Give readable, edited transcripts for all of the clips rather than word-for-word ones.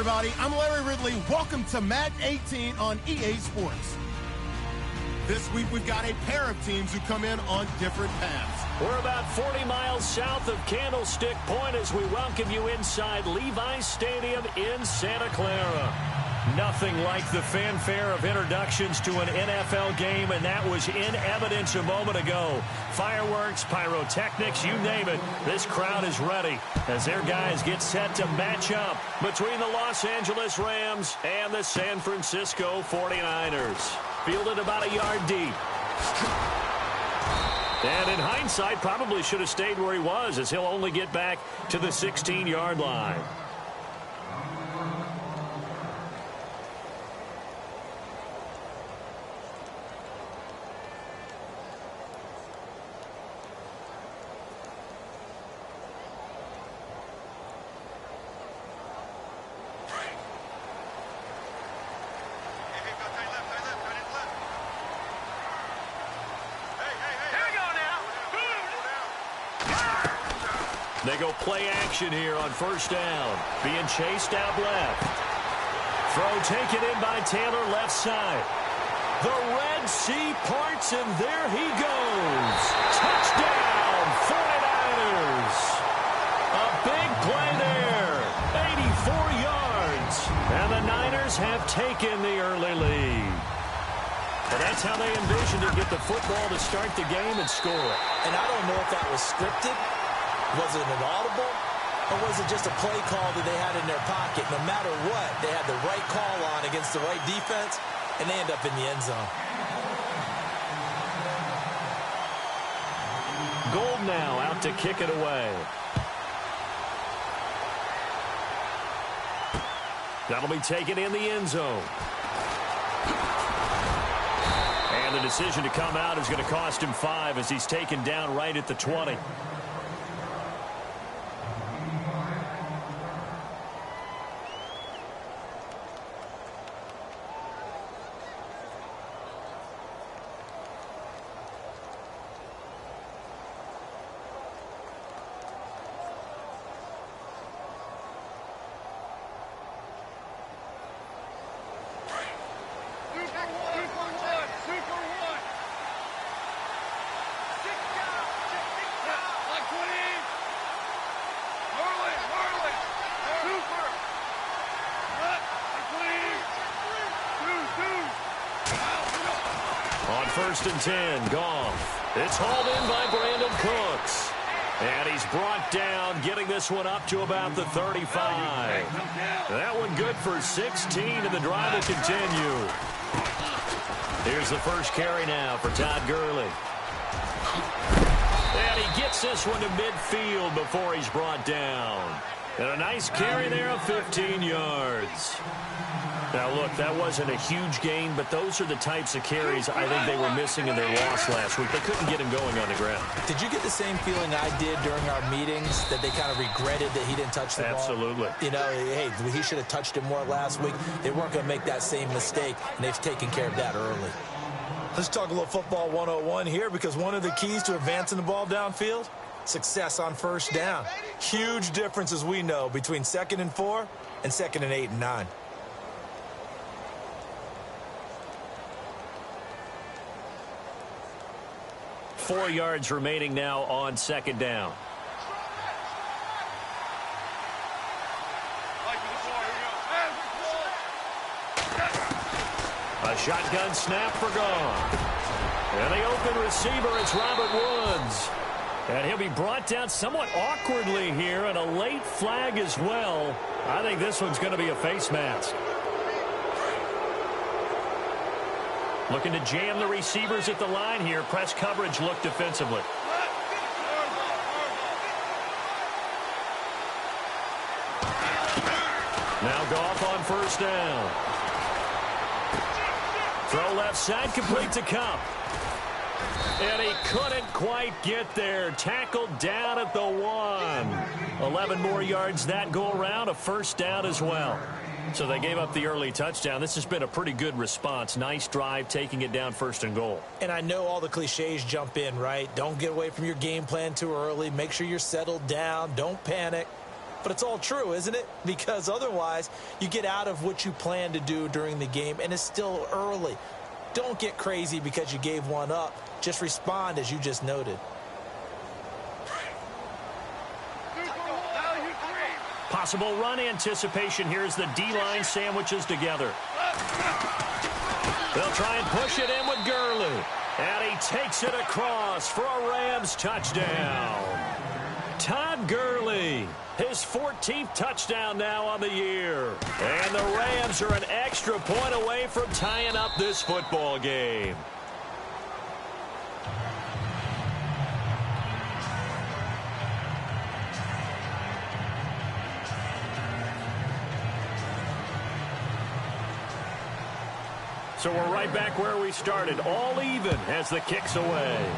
everybody. I'm Larry Ridley. Welcome to Madden 18 on EA Sports. This week, we've got a pair of teams who come in on different paths. We're about 40 miles south of Candlestick Point as we welcome you inside Levi's Stadium in Santa Clara. Nothing like the fanfare of introductions to an NFL game, and that was in evidence a moment ago. Fireworks, pyrotechnics, you name it. This crowd is ready as their guys get set to match up between the Los Angeles Rams and the San Francisco 49ers. Fielded about a yard deep. And in hindsight, probably should have stayed where he was, as he'll only get back to the 16-yard line. They go play action here on first down. Being chased out left. Throw taken in by Taylor left side. The Red Sea parts, and there he goes. Touchdown, 49ers. A big play there. 84 yards. And the Niners have taken the early lead. And that's how they envisioned to get the football to start the game and score. And I don't know if that was scripted. Was it an audible, or was it just a play call that they had in their pocket? No matter what, they had the right call on against the right defense, and they end up in the end zone. Gold now out to kick it away. That'll be taken in the end zone. And the decision to come out is going to cost him 5 as he's taken down right at the 20. First and 10, Goff. It's hauled in by Brandon Cooks. And he's brought down, getting this one up to about the 35. That one good for 16, and the drive will continue. Here's the first carry now for Todd Gurley. And he gets this one to midfield before he's brought down. And a nice carry there of 15 yards. Now, look, that wasn't a huge gain, but those are the types of carries I think they were missing in their loss last week. They couldn't get him going on the ground. Did you get the same feeling I did during our meetings, that they kind of regretted that he didn't touch the ball? Absolutely. You know, hey, he should have touched it more last week. They weren't going to make that same mistake, and they've taken care of that early. Let's talk a little football 101 here, because one of the keys to advancing the ball downfield, success on first down. Huge difference, as we know, between 2nd and 4 and 2nd and 8 and 9. Four yards remaining now on second down. A shotgun snap for Goff. And the open receiver, it's Robert Woods. And he'll be brought down somewhat awkwardly here, and a late flag as well. I think this one's going to be a face mask. Looking to jam the receivers at the line here. Press coverage look defensively. Now Goff on first down. Throw left side, complete to Cup. And he couldn't quite get there. Tackled down at the 1. 11 more yards that go around. A first down as well. So they gave up the early touchdown. This has been a pretty good response. Nice drive, taking it down 1st and goal. And I know all the cliches jump in, right? Don't get away from your game plan too early. Make sure you're settled down. Don't panic. But it's all true, isn't it? Because otherwise, you get out of what you plan to do during the game, and it's still early. Don't get crazy because you gave one up. Just respond as you just noted. Possible run anticipation. Here's the D-line sandwiches together. They'll try and push it in with Gurley. And he takes it across for a Rams touchdown. Todd Gurley, his 14th touchdown now on the year. And the Rams are an extra point away from tying up this football game. So we're right back where we started, all even as the kick's away.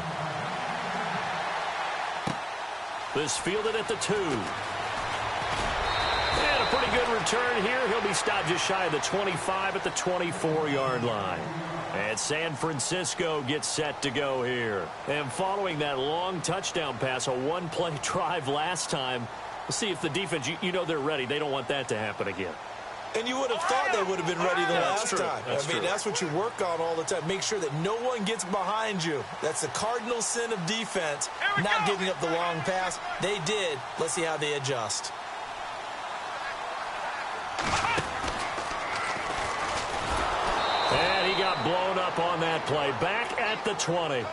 This fielded at the 2. And a pretty good return here. He'll be stopped just shy of the 25 at the 24-yard line. And San Francisco gets set to go here. And following that long touchdown pass, a one-play drive last time, we'll see if the defense, you know they're ready. They don't want that to happen again. And you would have thought they would have been ready the last time. That's what you work on all the time. Make sure that no one gets behind you. That's the cardinal sin of defense, not giving up the long pass. They did. Let's see how they adjust. And he got blown up on that play. Back at the 20.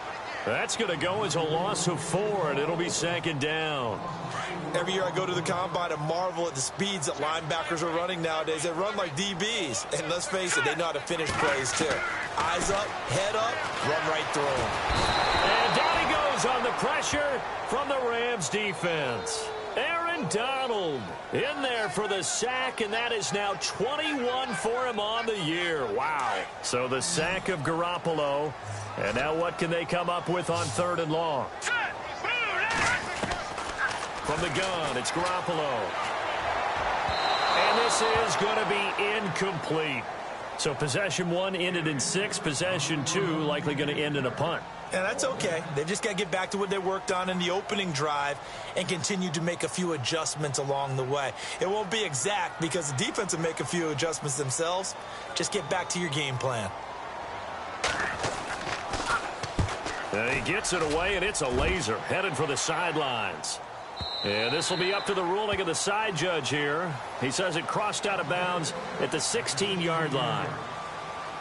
That's going to go as a loss of 4, and it'll be second down. Every year I go to the combine and marvel at the speeds that linebackers are running nowadays. They run like DBs. And let's face it, they know how to finish plays too. Eyes up, head up, run right through them. And down he goes on the pressure from the Rams defense. Aaron Donald in there for the sack, and that is now 21 for him on the year. Wow. So the sack of Garoppolo. And now what can they come up with on 3rd and long? From the gun, it's Garoppolo. And this is going to be incomplete. So possession 1 ended in 6. Possession 2 likely going to end in a punt. And that's okay. They've just got to get back to what they worked on in the opening drive and continue to make a few adjustments along the way. It won't be exact because the defense will make a few adjustments themselves. Just get back to your game plan. And he gets it away, and it's a laser headed for the sidelines. And this will be up to the ruling of the side judge here. He says it crossed out of bounds at the 16-yard line.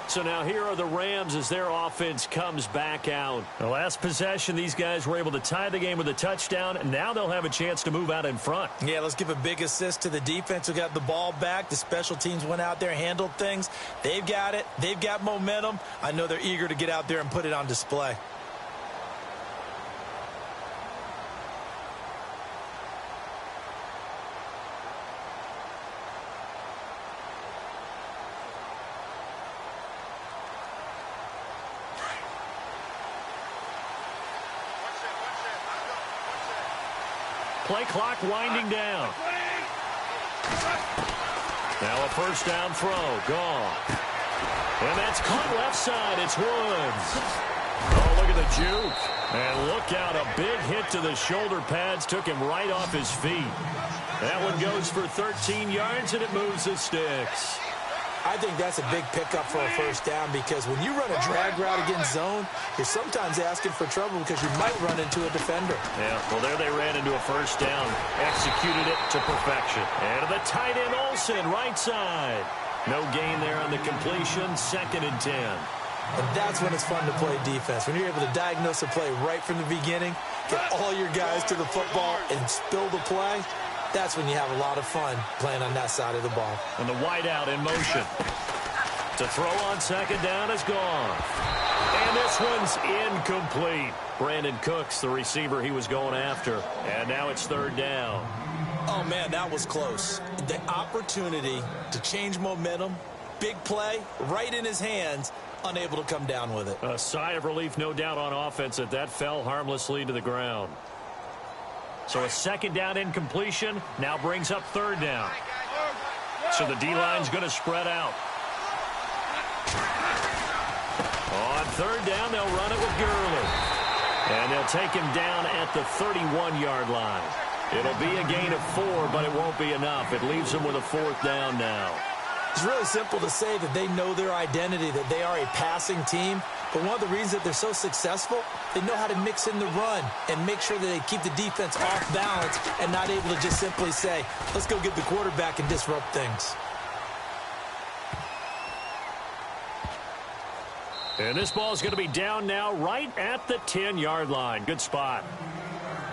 So now here are the Rams as their offense comes back out. The last possession, these guys were able to tie the game with a touchdown, and now they'll have a chance to move out in front. Yeah, let's give a big assist to the defense who got the ball back. The special teams went out there, handled things. They've got it. They've got momentum. I know they're eager to get out there and put it on display. Play clock winding down. Now a first down throw. Gone. And that's caught left side. It's Woods. Oh, look at the juke. And look out. A big hit to the shoulder pads. Took him right off his feet. That one goes for 13 yards, and it moves the sticks. I think that's a big pickup for a first down because when you run a drag route against zone, you're sometimes asking for trouble because you might run into a defender. Yeah, well, there they ran into a first down. Executed it to perfection. And the tight end, Olsen, right side. No gain there on the completion. 2nd and 10. And that's when it's fun to play defense. When you're able to diagnose a play right from the beginning, get all your guys to the football and spill the play, that's when you have a lot of fun playing on that side of the ball. And the wideout in motion. To throw on 2nd down is gone. And this one's incomplete. Brandon Cooks, the receiver he was going after. And now it's 3rd down. Oh, man, that was close. The opportunity to change momentum, big play, right in his hands, unable to come down with it. A sigh of relief, no doubt, on offense that fell harmlessly to the ground. So a 2nd down incompletion now brings up 3rd down. So the D-line's going to spread out. On 3rd down, they'll run it with Gurley. And they'll take him down at the 31-yard line. It'll be a gain of 4, but it won't be enough. It leaves them with a 4th down now. It's really simple to say that they know their identity, that they are a passing team. But one of the reasons that they're so successful, they know how to mix in the run and make sure that they keep the defense off balance and not able to just simply say, let's go get the quarterback and disrupt things. And this ball is going to be down now right at the 10-yard line. Good spot.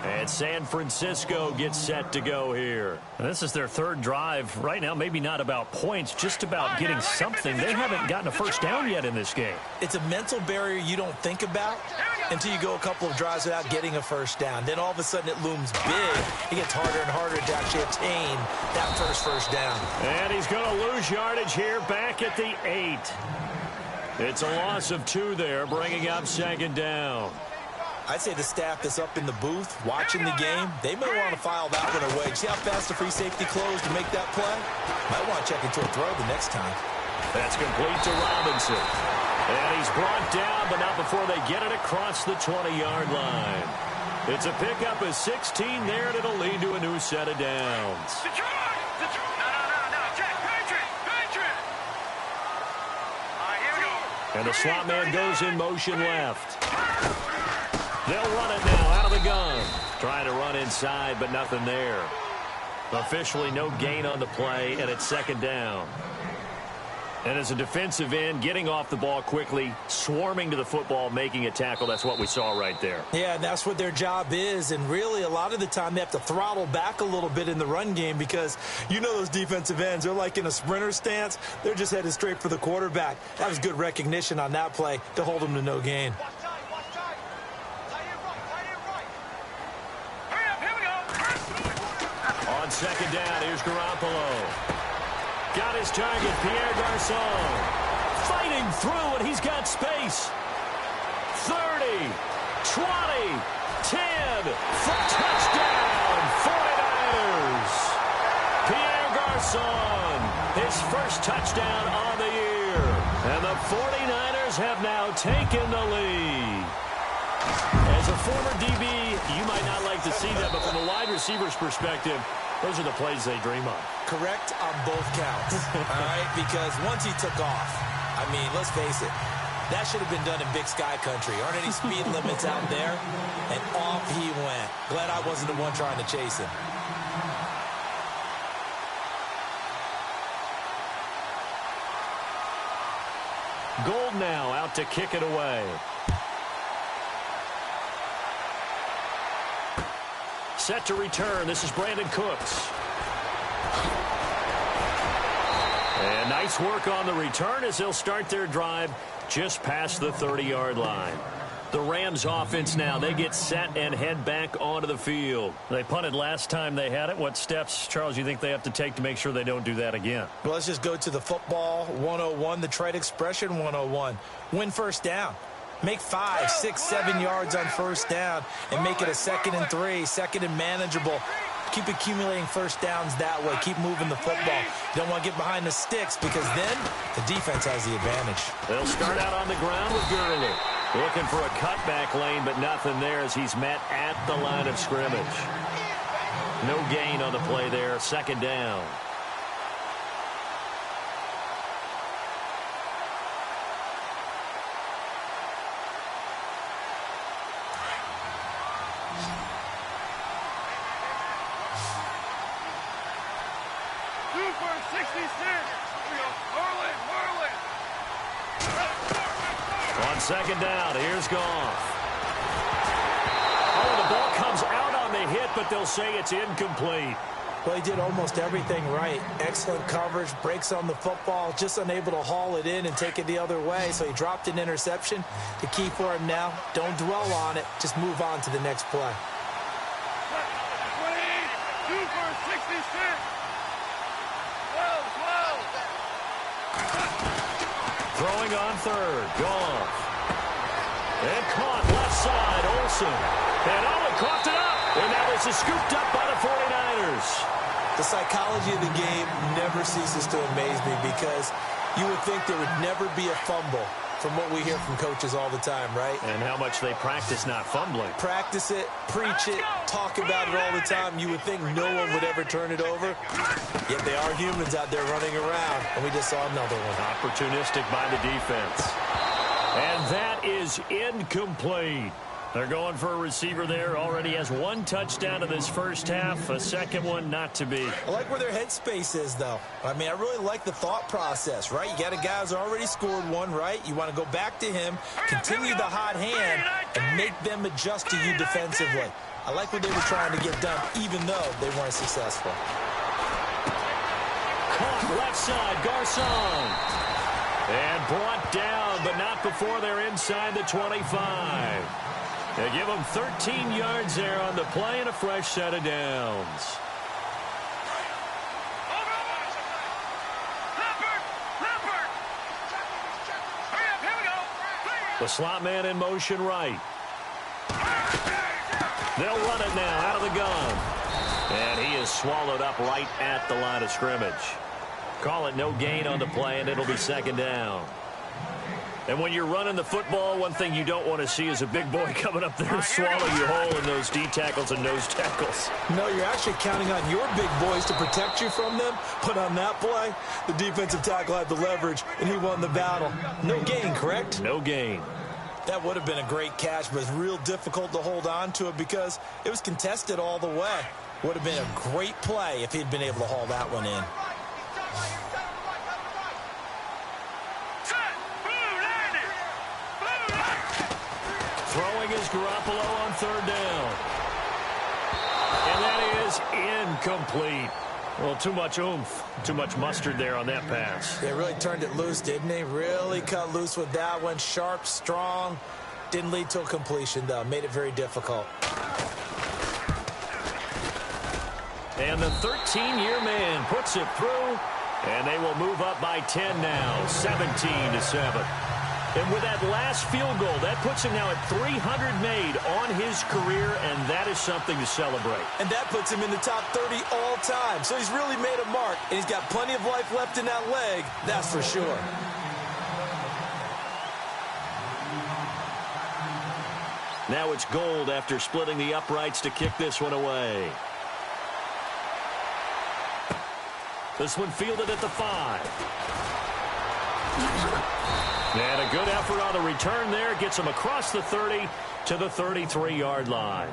And San Francisco gets set to go here. And this is their 3rd drive. Right now, maybe not about points, just about getting something. They haven't gotten a first down yet in this game. It's a mental barrier you don't think about until you go a couple of drives without getting a first down. Then all of a sudden it looms big. It gets harder and harder to actually attain that first down. And he's going to lose yardage here back at the 8. It's a loss of 2 there, bringing up 2nd down. I'd say the staff that's up in the booth watching the game, they may want to file that one away. See how fast the free safety closed to make that play? Might want to check into a throw the next time. That's complete to Robinson. And he's brought down, but not before they get it across the 20-yard line. It's a pickup of 16 there, and it'll lead to a new set of downs. And the slot man goes in motion left. They'll run it now out of the gun. Trying to run inside, but nothing there. Officially no gain on the play, and it's 2nd down. And as a defensive end, getting off the ball quickly, swarming to the football, making a tackle, that's what we saw right there. Yeah, and that's what their job is. And really, a lot of the time, they have to throttle back a little bit in the run game because you know those defensive ends, they're like in a sprinter stance. They're just headed straight for the quarterback. That was good recognition on that play to hold them to no gain. On 2nd down, here's Garoppolo. Got his target, Pierre Garçon. Fighting through, and he's got space. 30, 20, 10, for touchdown, 49ers. Pierre Garçon, his first touchdown on the year. And the 49ers have now taken the lead. As a former DB, you might not like to see that, but from a wide receiver's perspective, those are the plays they dream of. Correct on both counts, all right? Because once he took off, I mean, let's face it, that should have been done in Big Sky Country. Aren't any speed limits out there? And off he went. Glad I wasn't the one trying to chase him. Gold now out to kick it away. Set to return. This is Brandon Cooks. And nice work on the return as they'll start their drive just past the 30-yard line. The Rams offense now, they get set and head back onto the field. They punted last time they had it. What steps, Charles, you think they have to take to make sure they don't do that again? Well, let's just go to the football 101, the trade expression 101. Win first down. Make 5, 6, 7 yards on first down and make it a 2nd and 3, 2nd and manageable. Keep accumulating first downs that way. Keep moving the football. You don't want to get behind the sticks because then the defense has the advantage. They'll start out on the ground with Gurley. Looking for a cutback lane, but nothing there as he's met at the line of scrimmage. No gain on the play there. 2nd down. On 2nd down, here's Goff. Oh, the ball comes out on the hit, but they'll say it's incomplete. Well, he did almost everything right. Excellent coverage, breaks on the football, just unable to haul it in and take it the other way. So he dropped an interception. The key for him now, don't dwell on it. Just move on to the next play. 2 for 66. 12. Throwing on 3rd, Goff. And caught left side, Olsen. And Owen coughed it up. And now this is scooped up by the 49ers. The psychology of the game never ceases to amaze me because you would think there would never be a fumble from what we hear from coaches all the time, right? And how much they practice not fumbling. Practice it, preach it, talk about it all the time. You would think no one would ever turn it over. Yet they are humans out there running around, and we just saw another one. Opportunistic by the defense. And that is incomplete. They're going for a receiver there. Already has one touchdown in this first half. A second one not to be. I like where their headspace is, though. I mean, I really like the thought process, right? You got a guy who's already scored one, right? You want to go back to him, continue the hot hand, and make them adjust to you defensively. I like what they were trying to get done, even though they weren't successful. Caught left side, Garcon. And brought down, but not before they're inside the 25. They give them 13 yards there on the play and a fresh set of downs. The slot man in motion right. They'll run it now out of the gun. And he is swallowed up right at the line of scrimmage. Call it no gain on the play, and it'll be second down. And when you're running the football, one thing you don't want to see is a big boy coming up there to swallow you whole in those D tackles and nose tackles. No, you're actually counting on your big boys to protect you from them. But on that play, the defensive tackle had the leverage, and he won the battle. No gain, correct? No gain. That would have been a great catch, but it's real difficult to hold on to it because it was contested all the way. Would have been a great play if he'd been able to haul that one in. Throwing is Garoppolo on third down. And that is incomplete. Well, too much oomph, too much mustard there on that pass. They really turned it loose, didn't they? Really cut loose with that one. Sharp, strong. Didn't lead to a completion, though. Made it very difficult. And the 13-year man puts it through, and they will move up by 10 now, 17-7. And with that last field goal, that puts him now at 300 made on his career, and that is something to celebrate. And that puts him in the top 30 all time. So he's really made a mark, and he's got plenty of life left in that leg, that's for sure. Now it's Gold after splitting the uprights to kick this one away. This one fielded at the 5. And a good effort on the return there. Gets him across the 30 to the 33-yard line.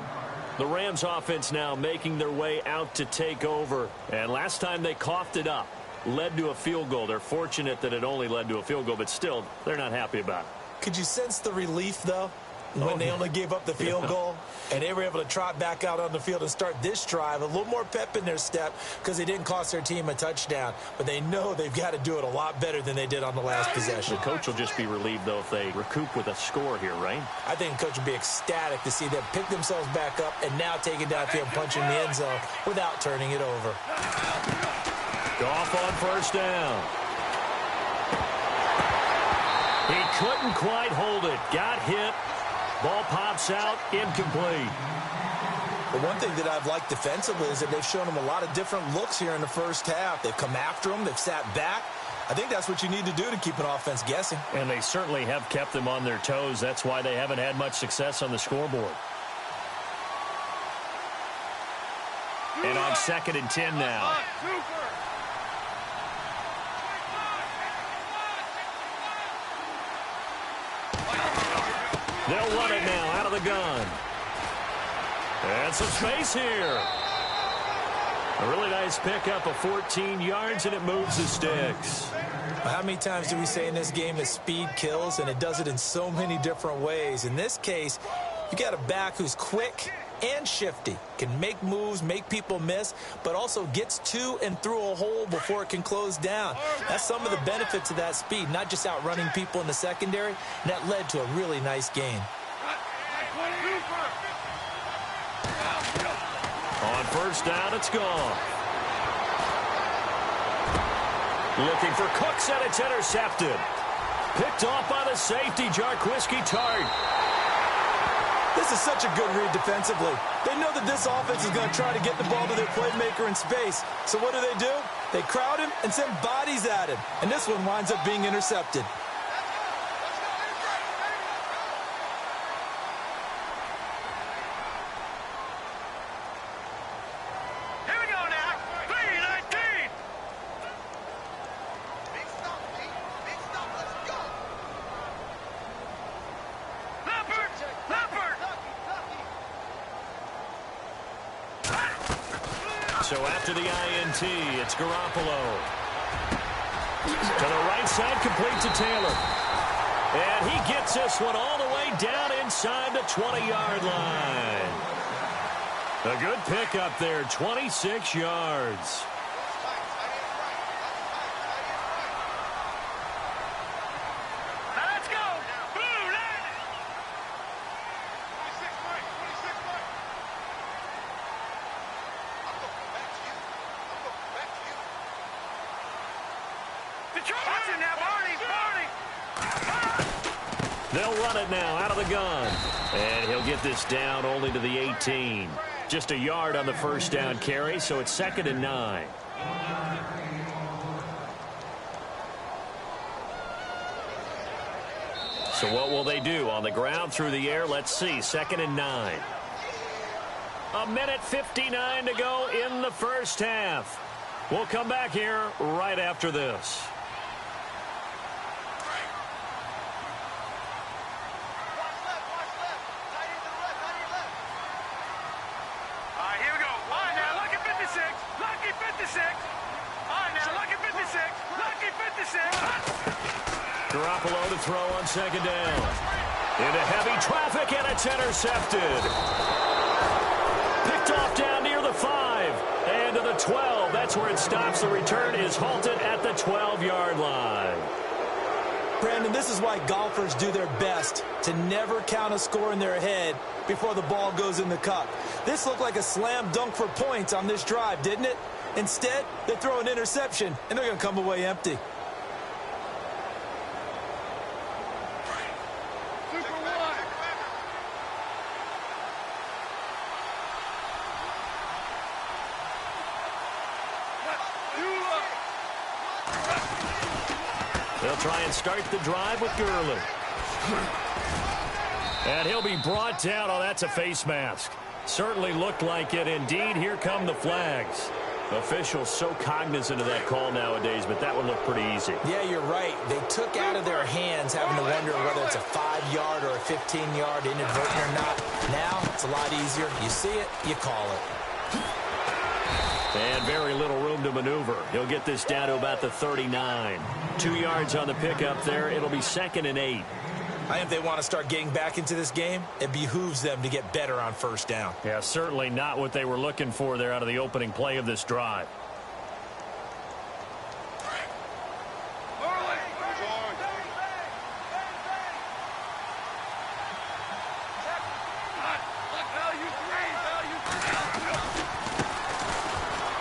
The Rams offense now making their way out to take over. And last time they coughed it up, led to a field goal. They're fortunate that it only led to a field goal, but still, they're not happy about it. Could you sense the relief, though, when they only gave up the field goal? And they were able to trot back out on the field and start this drive. A little more pep in their step because they didn't cost their team a touchdown. But they know they've got to do it a lot better than they did on the last possession. The coach will just be relieved, though, if they recoup with a score here, right? I think the coach would be ecstatic to see them pick themselves back up and now take it downfield and punch in the end zone without turning it over. Goff on first down. He couldn't quite hold it. Got hit. Ball pops out, incomplete. The one thing that I've liked defensively is that they've shown him a lot of different looks here in the first half. They've come after him. They've sat back. I think that's what you need to do to keep an offense guessing. And they certainly have kept them on their toes. That's why they haven't had much success on the scoreboard. And on 2nd and 10 now. They'll run it now out of the gun. And some space here. A really nice pickup of 14 yards, and it moves the sticks. How many times do we say in this game that speed kills, and it does it in so many different ways? In this case, you got a back who's quick and shifty, can make moves, make people miss, but also gets to and through a hole before it can close down. That's some of the benefits of that speed, not just outrunning people in the secondary, and that led to a really nice gain. On first down, it's gone. Looking for Cooks, and it's intercepted. Picked off by the safety, Jarquiski Tart. This is such a good read defensively. They know that this offense is going to try to get the ball to their playmaker in space. So what do? They crowd him and send bodies at him. And this one winds up being intercepted. So after the INT, it's Garoppolo. To the right side, complete to Taylor. And he gets this one all the way down inside the 20-yard line. A good pickup there, 26 yards. Let's go. Blue line. Watch it now, Barney. They'll run it now out of the gun. And he'll get this down only to the 18. Just a yard on the first down carry, so it's 2nd and 9. So what will they do? On the ground, through the air, let's see. 2nd and 9. A minute 59 to go in the first half. We'll come back here right after this. Garoppolo to throw on 2nd down. Into heavy traffic, and it's intercepted. Picked off down near the 5. And to the 12. That's where it stops. The return is halted at the 12-yard line. Brandon, this is why golfers do their best to never count a score in their head before the ball goes in the cup. This looked like a slam dunk for points on this drive, didn't it? Instead, they throw an interception, and they're going to come away empty. They'll try and start the drive with Gurley. And he'll be brought down. Oh, that's a face mask. Certainly looked like it. Indeed, here come the flags. Officials so cognizant of that call nowadays, but that would look pretty easy. Yeah, you're right. They took out of their hands having to wonder whether it's a 5-yard or a 15-yard inadvertent or not. Now, it's a lot easier. You see it, you call it. And very little room to maneuver. He'll get this down to about the 39. 2 yards on the pickup there. It'll be 2nd and 8. I think if they want to start getting back into this game, it behooves them to get better on first down. Yeah, certainly not what they were looking for there out of the opening play of this drive.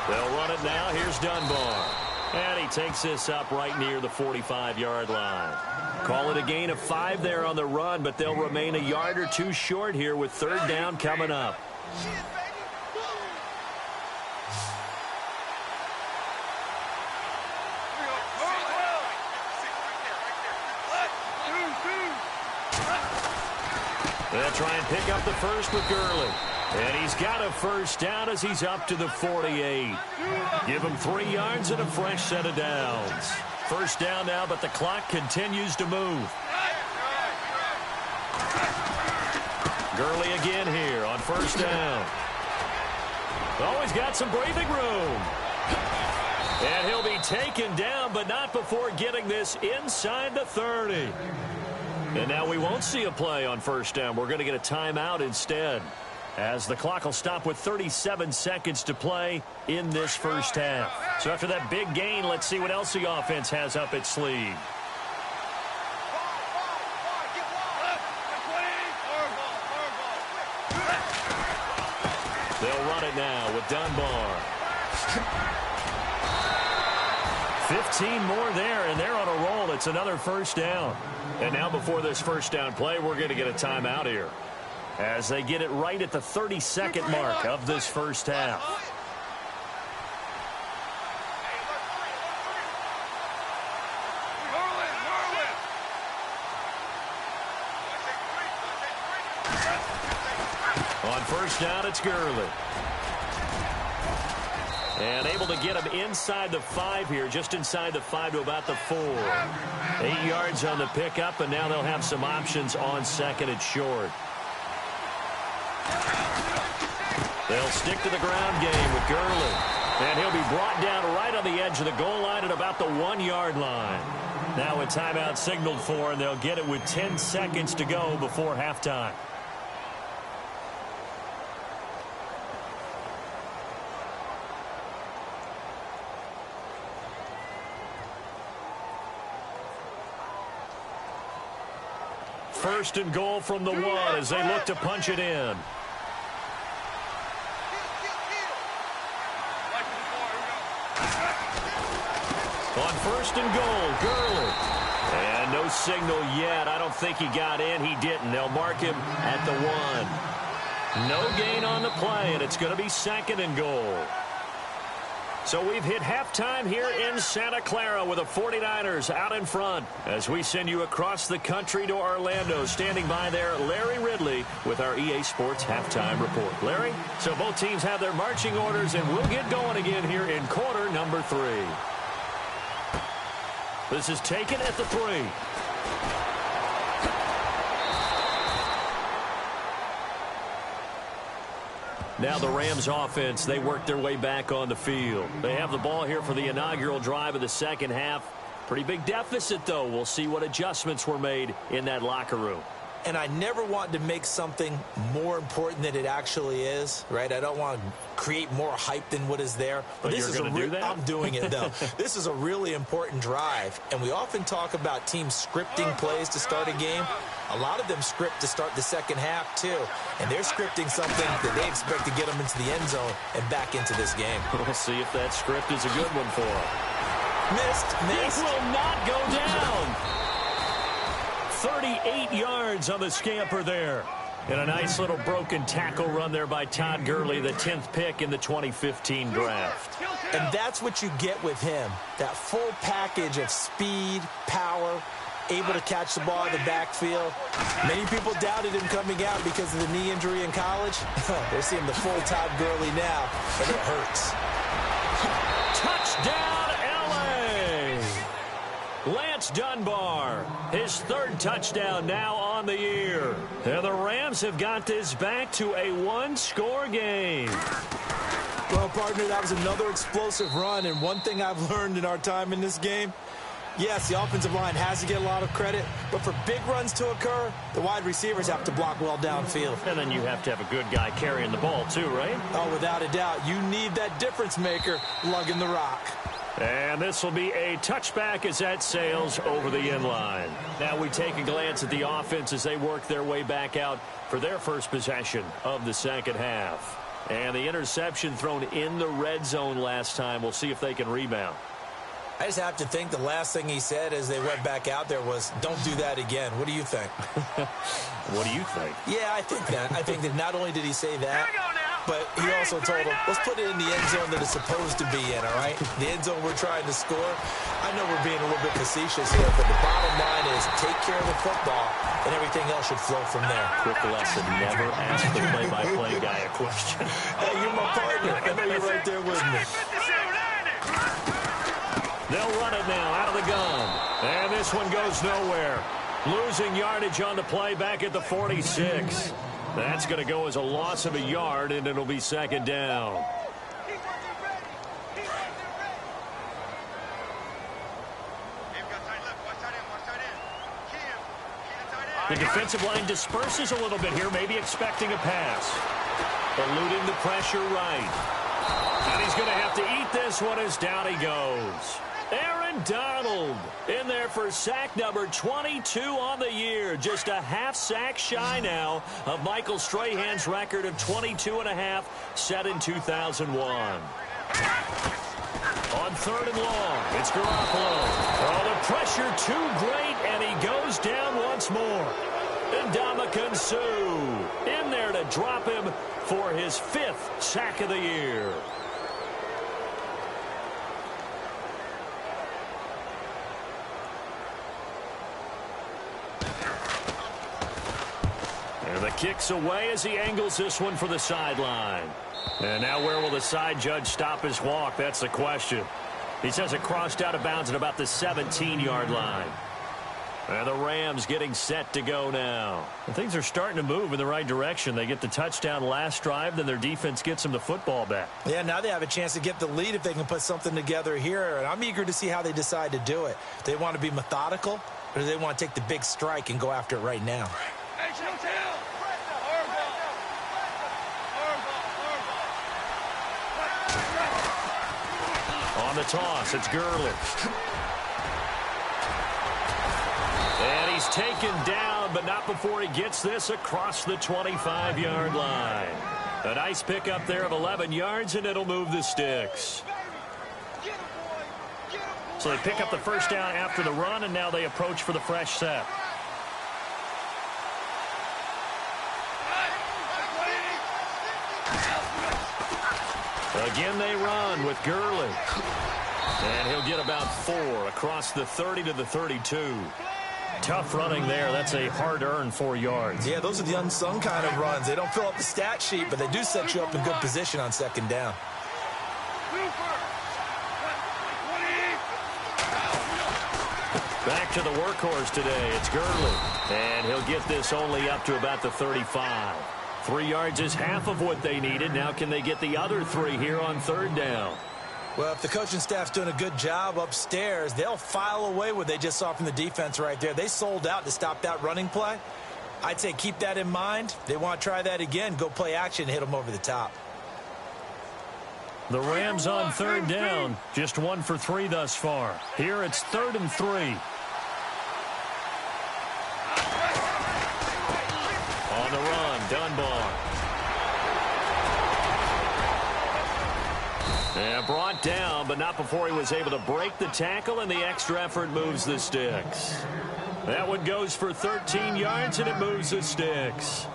They'll run it now. Here's Dunbar. And he takes this up right near the 45-yard line. Call it a gain of 5 there on the run, but they'll remain a yard or two short here with 3rd down coming up. They'll try and pick up the first with Gurley. And he's got a first down as he's up to the 48. Give him 3 yards and a fresh set of downs. First down now, but the clock continues to move. Gurley again here on first down. Always got some breathing room. And he'll be taken down, but not before getting this inside the 30. And now we won't see a play on first down. We're going to get a timeout instead, as the clock will stop with 37 seconds to play in this first half. So after that big gain, let's see what else the offense has up its sleeve. They'll run it now with Dunbar. 15 more there, and they're on a roll. It's another first down. And now before this first down play, we're going to get a timeout here, as they get it right at the 32nd mark of this first half. On first down, it's Gurley. And able to get him inside the 5 here, just inside the 5 to about the 4. 8 yards on the pickup, and now they'll have some options on second and short. They'll stick to the ground game with Gurley. And he'll be brought down right on the edge of the goal line at about the 1-yard line. Now a timeout signaled for, and they'll get it with 10 seconds to go before halftime. First and goal from the 1 as they look to punch it in. On first and goal, Gurley. And no signal yet. I don't think he got in. He didn't. They'll mark him at the 1. No gain on the play, and it's going to be second and goal. So we've hit halftime here in Santa Clara with the 49ers out in front as we send you across the country to Orlando. Standing by there, Larry Ridley with our EA Sports Halftime Report. Larry, so both teams have their marching orders, and we'll get going again here in quarter number 3. This is taken at the 3. Now the Rams offense, they work their way back on the field. They have the ball here for the inaugural drive of the second half. Pretty big deficit, though. We'll see what adjustments were made in that locker room. And I never want to make something more important than it actually is, right? I don't want to create more hype than what is there. But this is do that? I'm doing it, though. This is a really important drive. And we often talk about teams scripting plays to start a game. A lot of them script to start the second half, too. And they're scripting something that they expect to get them into the end zone and back into this game. We'll see if that script is a good one for them. Missed. This will not go down. 38 yards on the scamper there. And a nice little broken tackle run there by Todd Gurley, the 10th pick in the 2015 draft. And that's what you get with him. That full package of speed, power, able to catch the ball in the backfield. Many people doubted him coming out because of the knee injury in college. They're seeing the full Todd Gurley now, and it hurts. Touchdown, L.A. Lance Dunbar, his 3rd touchdown now on the year. And the Rams have got this back to a 1-score game. Well, partner, that was another explosive run, and one thing I've learned in our time in this game, yes, the offensive line has to get a lot of credit, but for big runs to occur, the wide receivers have to block well downfield. And then you have to have a good guy carrying the ball too, right? Oh, without a doubt. You need that difference maker lugging the rock. And this will be a touchback as that sails over the end line. Now we take a glance at the offense as they work their way back out for their first possession of the second half. And the interception thrown in the red zone last time. We'll see if they can rebound. I just have to think the last thing he said as they went back out there was, don't do that again. What do you think? What do you think? Yeah, I think that. I think that not only did he say that, but he also told them, let's put it in the end zone that it's supposed to be in, all right? The end zone we're trying to score. I know we're being a little bit facetious here, but the bottom line is take care of the football, and everything else should flow from there. Quick lesson, never ask the play-by-play guy a question. Hey, you're my partner. I know you're right there with me. They'll run it now out of the gun. And this one goes nowhere. Losing yardage on the play back at the 46. That's going to go as a loss of a yard, and it'll be second down. The defensive line disperses a little bit here, maybe expecting a pass. Eluding the pressure right. And he's going to have to eat this one as down he goes. Aaron Donald in there for sack number 22 on the year. Just a half sack shy now of Michael Strahan's record of 22.5 set in 2001. On 3rd and long, it's Garoppolo. Oh, the pressure too great, and he goes down once more. Ndamukong Suh in there to drop him for his 5th sack of the year. And the kick's away as he angles this one for the sideline. And now where will the side judge stop his walk? That's the question. He says it crossed out of bounds at about the 17-yard line. And the Rams getting set to go now. And things are starting to move in the right direction. They get the touchdown last drive, then their defense gets them the football back. Yeah, now they have a chance to get the lead if they can put something together here. And I'm eager to see how they decide to do it. Do they want to be methodical, or do they want to take the big strike and go after it right now? On the toss, it's Gurley. And he's taken down, but not before he gets this across the 25-yard line. A nice pickup there of 11 yards, and it'll move the sticks. So they pick up the first down after the run, and now they approach for the fresh set. Again, they run with Gurley. And he'll get about 4 across the 30 to the 32. Tough running there. That's a hard-earned 4 yards. Yeah, those are the unsung kind of runs. They don't fill up the stat sheet, but they do set you up in good position on second down. Back to the workhorse today. It's Gurley. And he'll get this only up to about the 35. 3 yards is half of what they needed. Now can they get the other 3 here on third down? Well, if the coaching staff's doing a good job upstairs, they'll file away what they just saw from the defense right there. They sold out to stop that running play. I'd say keep that in mind. They want to try that again. Go play action and hit them over the top. The Rams on third down. Just 1 for 3 thus far. Here it's 3rd and 3. On the run, Dunbar. And brought down, but not before he was able to break the tackle, and the extra effort moves the sticks. That one goes for 13 yards, and it moves the sticks.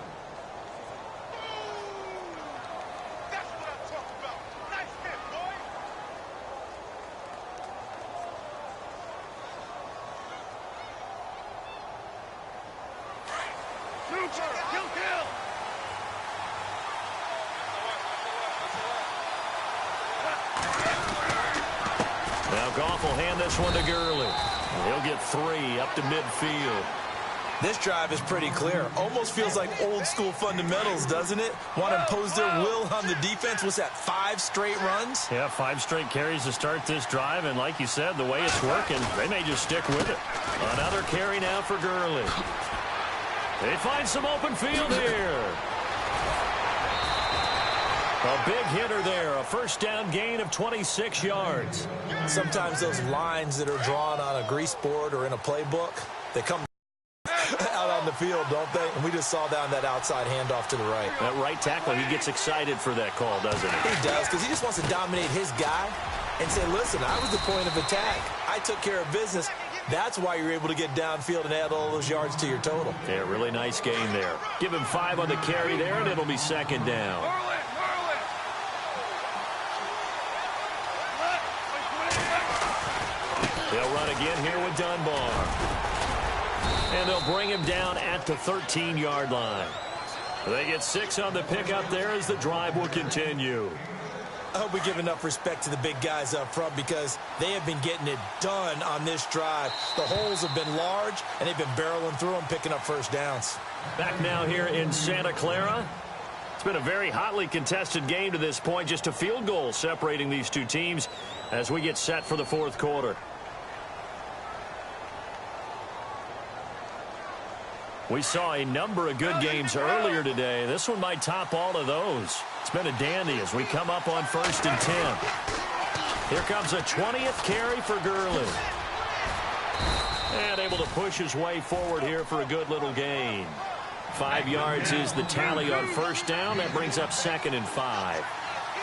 Goff will hand this one to Gurley. He'll get 3 up to midfield. This drive is pretty clear. Almost feels like old school fundamentals, doesn't it? Want to impose their will on the defense. What's that, 5 straight runs? Yeah, 5 straight carries to start this drive. And like you said, the way it's working, they may just stick with it. Another carry now for Gurley. They find some open field here. A big hitter there, a first down gain of 26 yards. Sometimes those lines that are drawn on a grease board or in a playbook, they come out on the field, don't they? And we just saw down that outside handoff to the right. That right tackle, he gets excited for that call, doesn't he? He does, because he just wants to dominate his guy and say, listen, I was the point of attack. I took care of business. That's why you're able to get downfield and add all those yards to your total. Yeah, really nice gain there. Give him 5 on the carry there, and it'll be second down. They'll run again here with Dunbar. And they'll bring him down at the 13-yard line. They get 6 on the pickup there as the drive will continue. I hope we give enough respect to the big guys up front because they have been getting it done on this drive. The holes have been large, and they've been barreling through them, picking up first downs. Back now here in Santa Clara. It's been a very hotly contested game to this point. Just a field goal separating these two teams as we get set for the fourth quarter. We saw a number of good games earlier today. This one might top all of those. It's been a dandy as we come up on 1st and 10. Here comes a 20th carry for Gurley. And able to push his way forward here for a good little gain. 5 yards is the tally on first down. That brings up 2nd and 5.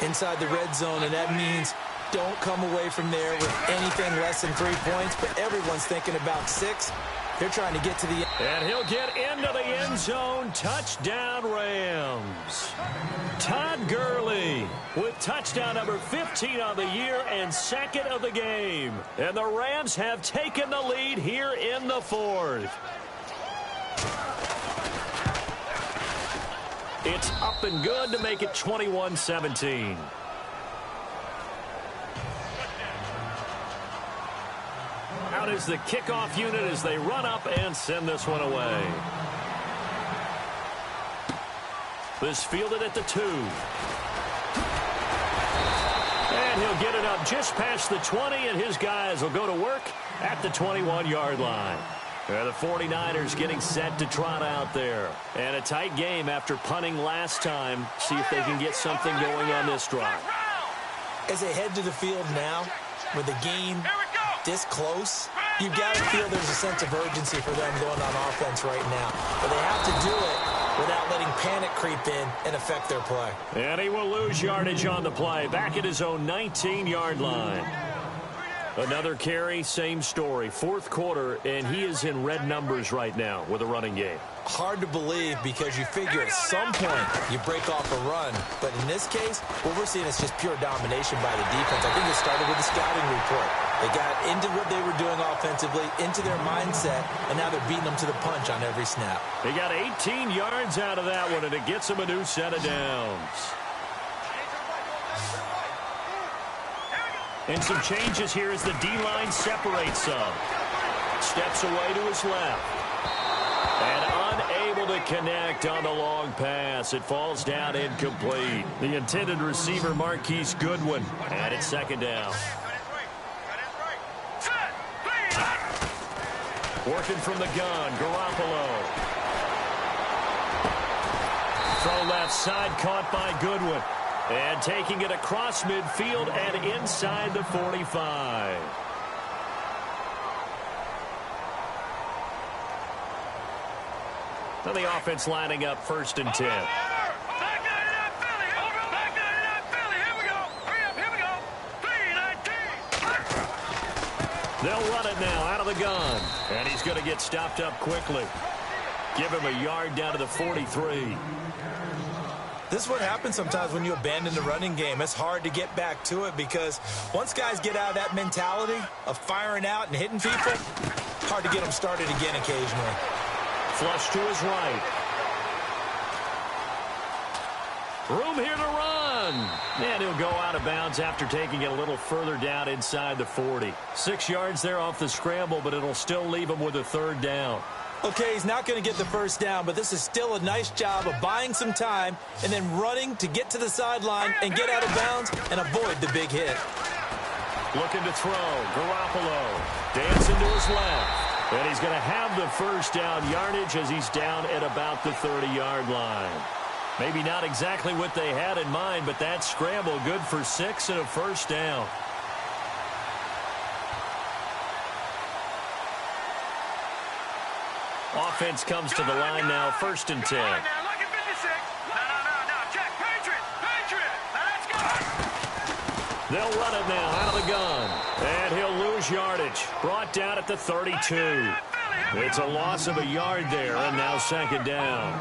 Inside the red zone, and that means don't come away from there with anything less than 3 points, but everyone's thinking about 6. They're trying to get to the end. And he'll get into the end zone. Touchdown, Rams. Todd Gurley with touchdown number 15 on the year and 2nd of the game. And the Rams have taken the lead here in the 4th. It's up and good to make it 21-17. Out is the kickoff unit as they run up and send this one away. This fielded at the 2. And he'll get it up just past the 20, and his guys will go to work at the 21-yard line. The 49ers getting set to trot out there. And a tight game after punting last time. See if they can get something going on this drive. As they head to the field now, with the game this close, you've got to feel there's a sense of urgency for them going on offense right now. But they have to do it without letting panic creep in and affect their play. And he will lose yardage on the play, back at his own 19-yard line. Another carry, same story. Fourth quarter, and he is in red numbers right now with a running game. Hard to believe because you figure at some point you break off a run. But in this case, what we're seeing is just pure domination by the defense. I think it started with the scouting report. They got into what they were doing offensively, into their mindset, and now they're beating them to the punch on every snap. They got 18 yards out of that one, and it gets them a new set of downs. And some changes here as the D-line separates some. Steps away to his left. And unable to connect on the long pass. It falls down incomplete. The intended receiver, Marquise Goodwin. And it's second down. Working from the gun, Garoppolo. Throw left side, caught by Goodwin. And taking it across midfield and inside the 45. So the offense lining up 1st and 10. They'll run it now out of the gun. And he's going to get stopped up quickly. Give him a yard down to the 43. This is what happens sometimes when you abandon the running game. It's hard to get back to it because once guys get out of that mentality of firing out and hitting people, hard to get them started again occasionally. Flush to his right. Room here to run. And he'll go out of bounds after taking it a little further down inside the 40. 6 yards there off the scramble, but it'll still leave him with a 3rd down. Okay, he's not going to get the 1st down, but this is still a nice job of buying some time and then running to get to the sideline and get out of bounds and avoid the big hit. Looking to throw. Garoppolo dancing to his left. And he's going to have the 1st down yardage as he's down at about the 30-yard line. Maybe not exactly what they had in mind, but that scramble good for 6 and a 1st down. Offense comes to the line now, 1st and 10. They'll run it now out of the gun. And he'll lose yardage. Brought down at the 32. It's a loss of a yard there, and now 2nd down.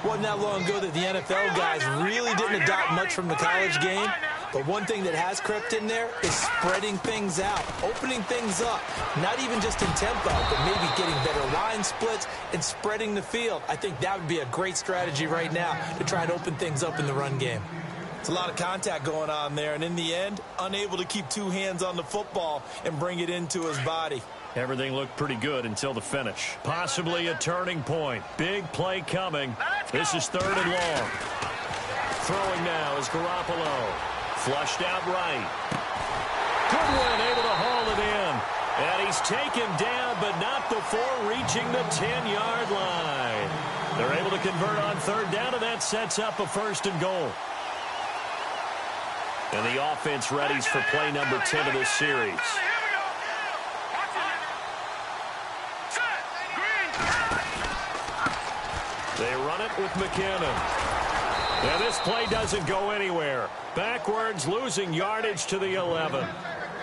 Wasn't that long ago that the NFL guys really didn't adopt much from the college game. But one thing that has crept in there is spreading things out, opening things up. Not even just in tempo, but maybe getting better line splits and spreading the field. I think that would be a great strategy right now to try and open things up in the run game. It's a lot of contact going on there, and in the end, unable to keep 2 hands on the football and bring it into his body. Everything looked pretty good until the finish. Possibly a turning point. Big play coming. This is 3rd and long. Throwing now is Garoppolo. Flushed out right. Goodwin able to haul it in. And he's taken down, but not before reaching the 10-yard line. They're able to convert on 3rd down, and that sets up a 1st and goal. And the offense readies for play number 10 of this series. They run it with McKinnon. Now this play doesn't go anywhere. Backwards, losing yardage to the 11.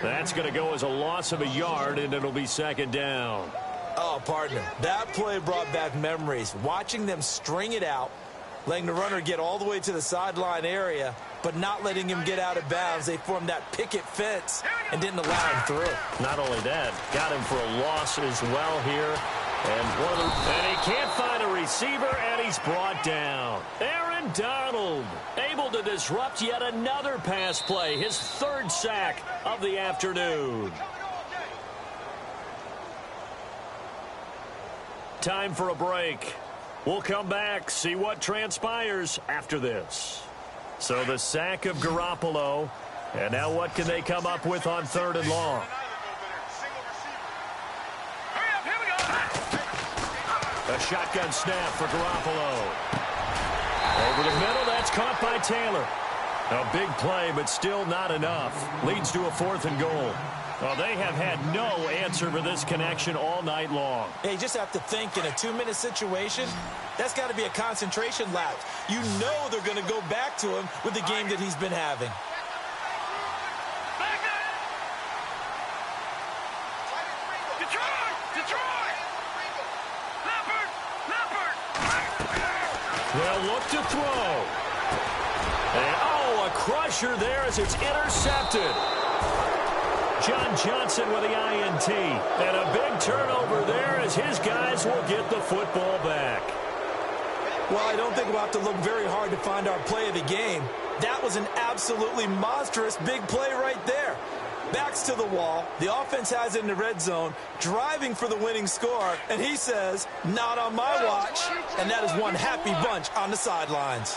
That's going to go as a loss of a yard, and it'll be 2nd down. Oh, partner, that play brought back memories. Watching them string it out, letting the runner get all the way to the sideline area, but not letting him get out of bounds. They formed that picket fence and didn't allow him through. Not only that, got him for a loss as well here. And he can't find a receiver, and he's brought down. Aaron Donald able to disrupt yet another pass play, his 3rd sack of the afternoon. time for a break. We'll come back, see what transpires after this. So the sack of Garoppolo. And now what can they come up with on 3rd and long? A shotgun snap for Garoppolo. Over the middle, that's caught by Taylor. A big play, but still not enough. Leads to a 4th and goal. Well, they have had no answer for this connection all night long. Yeah, you just have to think in a 2-minute situation, that's got to be a concentration lapse. You know they're going to go back to him with the game that he's been having. They'll look to throw. And, a crusher there as it's intercepted. John Johnson with the INT. And a big turnover there as his guys will get the football back. Well, I don't think we'll have to look very hard to find our play of the game. That was an absolutely monstrous big play right there. Backs to the wall. The offense has it in the red zone, driving for the winning score. And he says, not on my watch. And that is one happy bunch on the sidelines.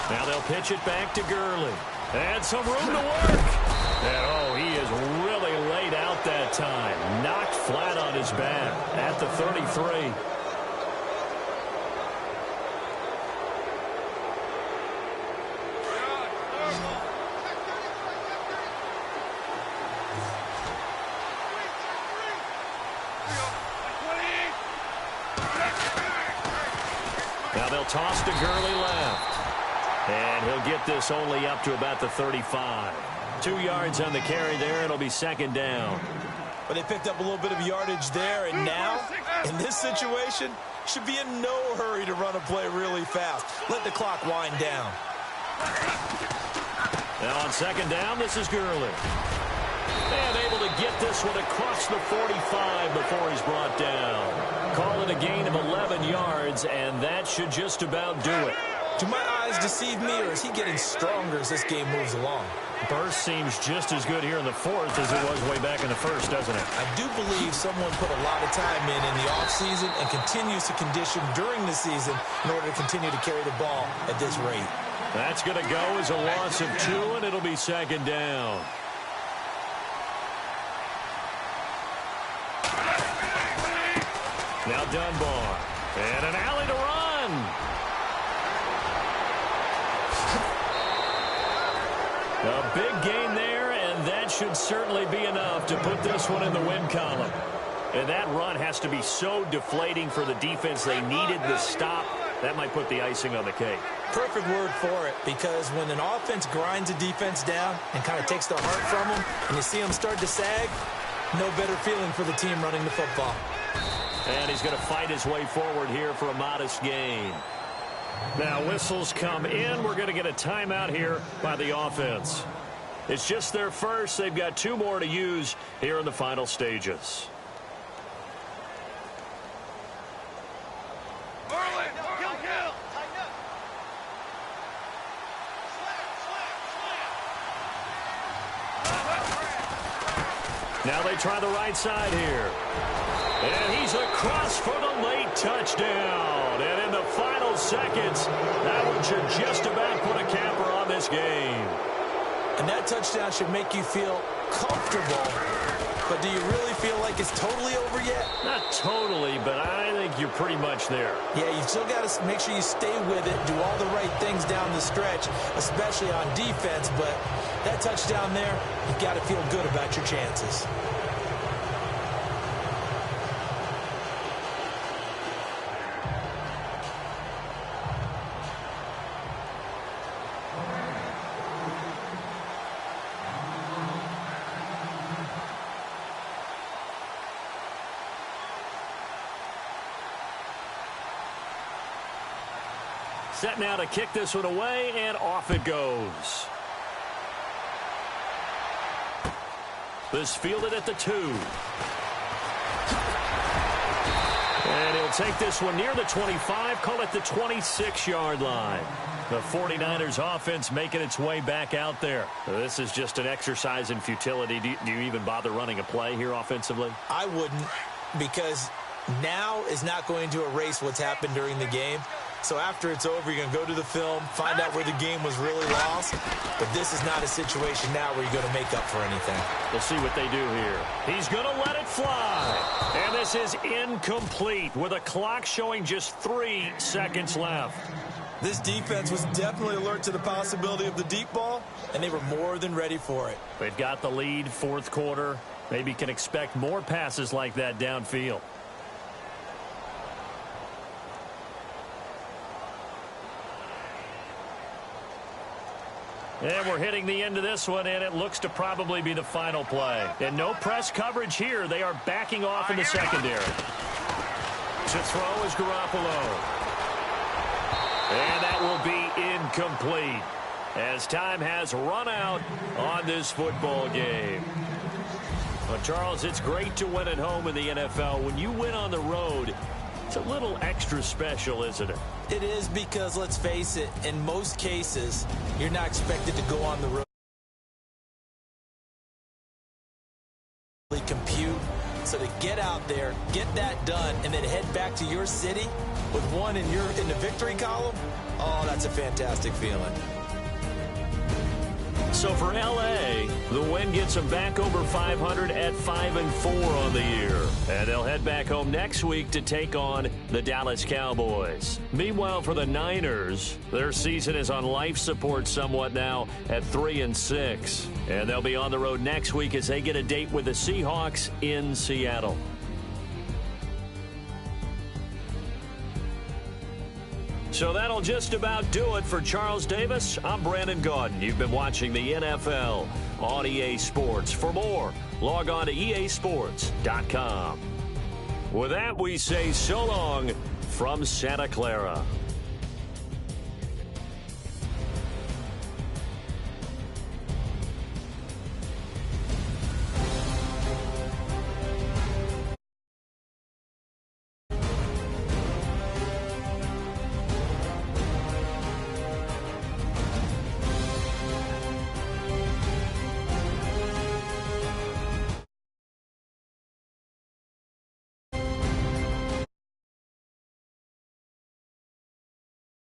Now they'll pitch it back to Gurley. And some room to work. And, he is really laid out that time. Knocked flat on his back at the 33. Now they'll toss to Gurley left. And he'll get this only up to about the 35. 2 yards on the carry there. It'll be 2nd down. But they picked up a little bit of yardage there. And now, in this situation, should be in no hurry to run a play really fast. Let the clock wind down. Now on 2nd down, this is Gurley. And able to get this one across the 45 before he's brought down. Call it a gain of 11 yards, and that should just about do it. Do my eyes deceive me, or is he getting stronger as this game moves along? Burst seems just as good here in the 4th as it was way back in the 1st, doesn't it? I do believe someone put a lot of time in the offseason and continues to condition during the season in order to continue to carry the ball at this rate. That's going to go as a loss of 2, and it'll be 2nd down. Now Dunbar. And an alley to run. A big gain there, and that should certainly be enough to put this one in the win column. And that run has to be so deflating for the defense. They needed the stop. That might put the icing on the cake. Perfect word for it, because when an offense grinds a defense down and kind of takes the heart from them, and you see them start to sag, no better feeling for the team running the football. And he's going to fight his way forward here for a modest gain. Now whistles come in. We're going to get a timeout here by the offense. It's just their first. They've got 2 more to use here in the final stages. Now they try the right side here. And he's across for the late touchdown. And in the final seconds, that one should just about put a capper on this game. And that touchdown should make you feel comfortable. But do you really feel like it's totally over yet? Not totally, but I think you're pretty much there. Yeah, you've still got to make sure you stay with it, do all the right things down the stretch, especially on defense. But that touchdown there, you've got to feel good about your chances. Set now to kick this one away, and off it goes. This fielded at the 2. And he'll take this one near the 25, call it the 26-yard line. The 49ers offense making its way back out there. This is just an exercise in futility. Do you even bother running a play here offensively? I wouldn't, because now is not going to erase what's happened during the game. So after it's over, you're going to go to the film, find out where the game was really lost. But this is not a situation now where you're going to make up for anything. We'll see what they do here. He's going to let it fly. And this is incomplete with a clock showing just 3 seconds left. This defense was definitely alert to the possibility of the deep ball, and they were more than ready for it. They've got the lead, fourth quarter. Maybe can expect more passes like that downfield. And we're hitting the end of this one, and it looks to probably be the final play. And no press coverage here. They are backing off in the secondary. To throw is Garoppolo. And that will be incomplete as time has run out on this football game. Well, Charles, it's great to win at home in the NFL. When you win on the road, it's a little extra special, isn't it? It is, because, let's face it, in most cases, you're not expected to go on the road. Compute. So to get out there, get that done, and then head back to your city with one in the victory column, oh, that's a fantastic feeling. So for L.A., the win gets them back over 500 at 5-4 on the year. And they'll head back home next week to take on the Dallas Cowboys. Meanwhile, for the Niners, their season is on life support somewhat now at 3-6. And they'll be on the road next week as they get a date with the Seahawks in Seattle. So that'll just about do it for Charles Davis. I'm Brandon Gaudin. You've been watching the NFL on EA Sports. For more, log on to easports.com. With that, we say so long from Santa Clara.